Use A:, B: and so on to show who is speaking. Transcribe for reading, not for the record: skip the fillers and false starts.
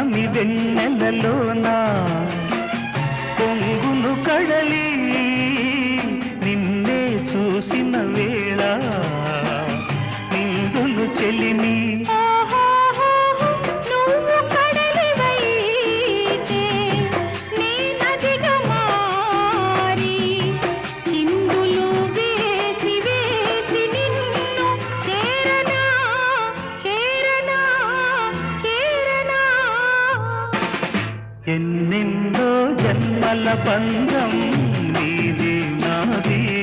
A: పున్నమి వెన్నెలలోనా పొంగును కడలి నిన్నే చూసిన వేళ నిండును చెలిమి ఎన్నెన్నో జన్మల బంధం నీది నాది